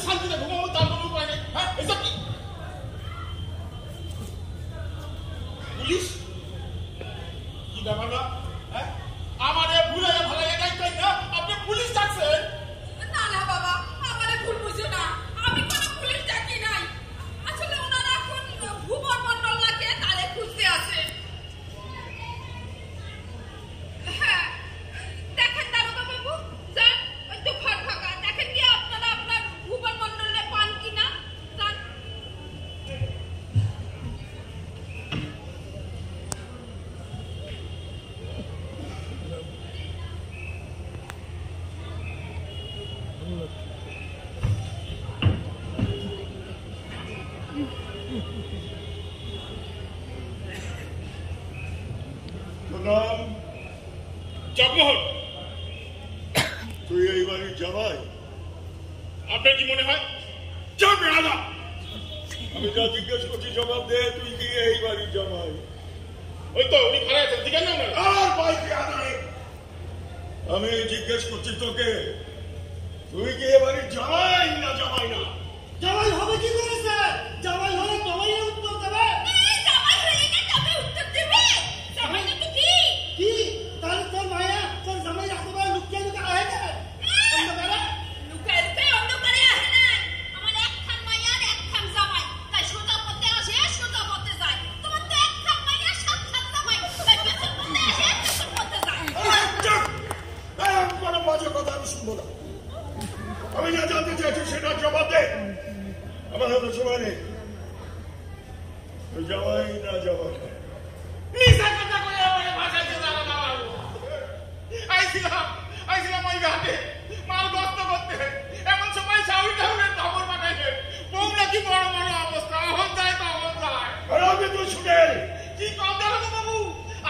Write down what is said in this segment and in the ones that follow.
শান্তিতে ঘুমাবো তার কোনো উপায় নেই। হ্যাঁ এসব কি পুলিশ কি ব্যাপার না? হ্যাঁ আমাদের ভুলে ভালো এটাই না আপনি পুলিশ ডাকছেন? না না বাবা আমারে ভুল বুঝো না, আমি কোনো পুলিশ ডাকি নাই। আসলে ওনারা এখন ভুবন মন্ডলকে তালে খুঁজতে আছে। হ্যাঁ দেখেন দারোগা বাবু, যান ওই তো ঘর ফাঁকা, দেখেন কি আপনারা আপনার ভুবন মন্ডলে পান কিনা। যান। জগমোহন তুই এই বাড়ির জামাই? আপনার কি মনে হয়? আমি যা জিজ্ঞেস করছি জবাব দে, তুই কি এই বাড়ির জামাই? ওই তো উনি খারাপ আছেন, ঠিক আছে না? আর বাইকে আনারে আমি জিজ্ঞেস করছি তোকে, তুই কি এ বাড়ির জামাই না জামাই না? জামাই হবে কি করেছে? জামাই হলে তবেই উত্তর দেবে। জামাই হয়ে গেলে তবে উত্তর দেবে। জামাই না তো কি? কি তাহলে তোর মায়া তোর জামাই একেবারে লুকিয়ে লুকিয়ে আহে যাবে অন্ধকারে? লুকায় লুকায় অন্ধকারে আহে না। আমার একখান মাইয়ার একখান জামাই, তাই সোজা পথে আসে সোজা পথে যায়। তোমার তো একখান মাইয়া সাতখান জামাই, তাই পেছন পথে আসে পেছন পথে যায়। চুপ! এরকম কোনো বাজে কথা আমি শুনবো না। আমি যা জানতে চাইছি সেটা জবাব দে। আমার হাতে সময় নেই। তুই জামাই না জামাই না? মিশা কথা কই আমারে ভাষাইতে জানা না বাবু। আইছিলাম ওই ঘাটে মাল গস্ত করতে, এমন সময় সাউরি ঠাউরের খবর পাঠাইলেন বউ নাকি বড় বড় অবস্থা, অহন যায় তো অহন যায়। আর আমি তুই শুনে কি কম দেখো বাবু,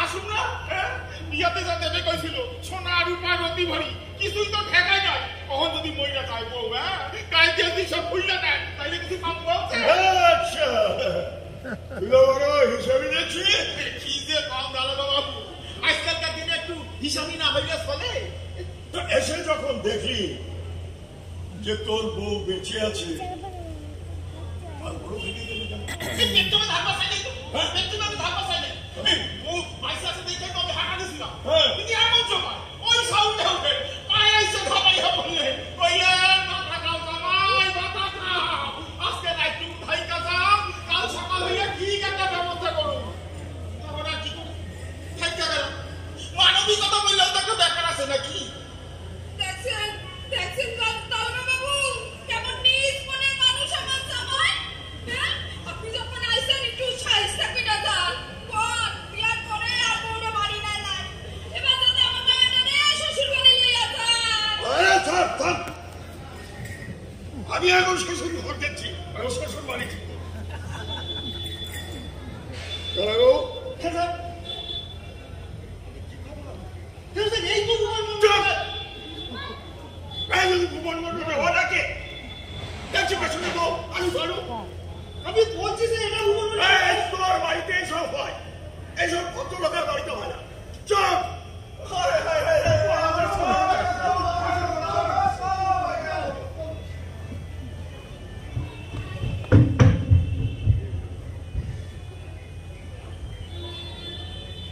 আসুন না। হ্যাঁ বিয়াতে যা দেবে কইছিল সোনা রূপা রতি ভরি, কিছুই তো ঠেকাই নাই। কখন যদি মইরা যায় বউ, হ্যাঁ কাইতে যদি সব খুললে নেয় তাইলে কিছু পাবো বলছে। আচ্ছা তুই বড় হিসাবে দেখছি। কি যে কম দাঁড়াবো বাবু, আজকালকার দিনে একটু হিসাবই না হইলে চলে। তো এসে যখন দেখি যে তোর বউ বেঁচে আছে, আর বড় ভেঙে গেলি কেন? পেট্রোল ধারবা চাইলে তো, পেট্রোল আমি ধারবা চাইলে ও পয়সা আছে দেখে তো আমি হাঁটা দিছিলাম। কিন্তু এমন সময় ওই সাউন্ডে উঠে পায়ে এসে ধাবাইয়া বললেন কইলেন মাথা খাও জামাই মাথা খাও, আজকে রাত তুমি ধাইকা যাও, কাল সকাল হইলে ঠিক একটা ব্যবস্থা করুন। তখন আর কি করুন, ধাইকা গেল। মানবিকতা বললেও তো একটা ব্যাপার আছে নাকি? দেখছেন দেখছেন দারোগা বাবু, কেমন নিজ মনের মানুষ আমার জামাই। হ্যাঁ আপনি যখন আইসেন একটু সাইজটা কিনা যান। কোন বিয়ার পরে আর বউরে বাড়ি নাই নাই, এবার যদি আমার মায়েরা রে শ্বশুর বাড়ি লইয়া যান। আরে থাক থাক, আমি এখন শ্বশুর ঘর দেখছি, আমি শ্বশুর বাড়ি ঠিক করবো। এই তো ভুবন মন্ডল। ভুবন মন্ডলে ওটাকে দেখছি পেছনে তো আমি ভালো। আমি বলছি যে এটা ভুবন মন্ডল। তোর বাড়িতে এইসব হয়, এইসব কত লোকের বাড়িতে হয় না। চুপ! হায় হায় হায় হায়,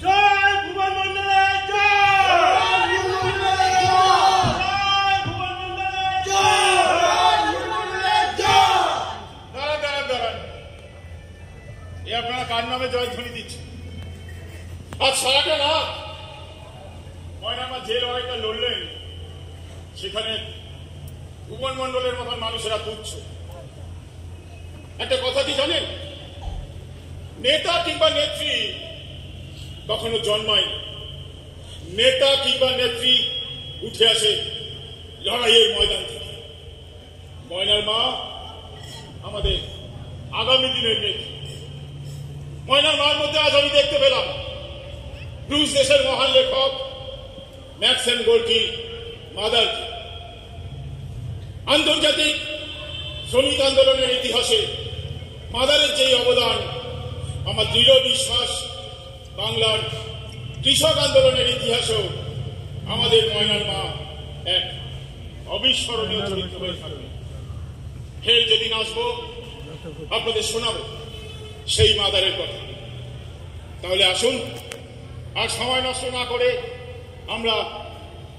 জয় ভুবন মন্ডলে জয়! ভুবন মন্ডলে জয়! ভুবন মন্ডলে জয়! ভুবন মন্ডলে জয়! দাঁড়ান দাঁড়ান দাঁড়ান, এ আপনারা কার নামে জয়ধ্বনি দিচ্ছেন? আজ সারাটা রাত ময়নামা যে লড়াইটা লড়লেন সেখানে ভুবন মন্ডলের মতন মানুষেরা তুচ্ছ। একটা কথা কি জানেন, নেতা কিংবা নেত্রী কখনো জন্মায় না, নেতা কিংবা নেত্রী উঠে আসে লড়াইয়ের ময়দান থেকে। ময়নার মা আমাদের আগামী দিনের নেত্রী। ময়নার মার মধ্যে আজ আমি দেখতে পেলাম রুশ দেশের মহান লেখক ম্যাক্সেম গোর্কি মাদারকে। আন্তর্জাতিক শ্রমিক আন্দোলনের ইতিহাসে মাদারের যে অবদান, আমার দৃঢ় বিশ্বাস বাংলার কৃষক আন্দোলনের ইতিহাসেও আমাদের ময়নার মা এক অবিস্মরণীয় চরিত্র হয়ে থাকবে। ফের যেদিন আসবো আপনাদের শোনাবো সেই মাদারের কথা। তাহলে আসুন, আর সময় নষ্ট না করে আমরা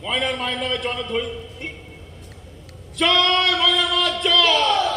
ময়নার মায়ের নামে জনধ্বনি। জয় ময়নার মা জয়।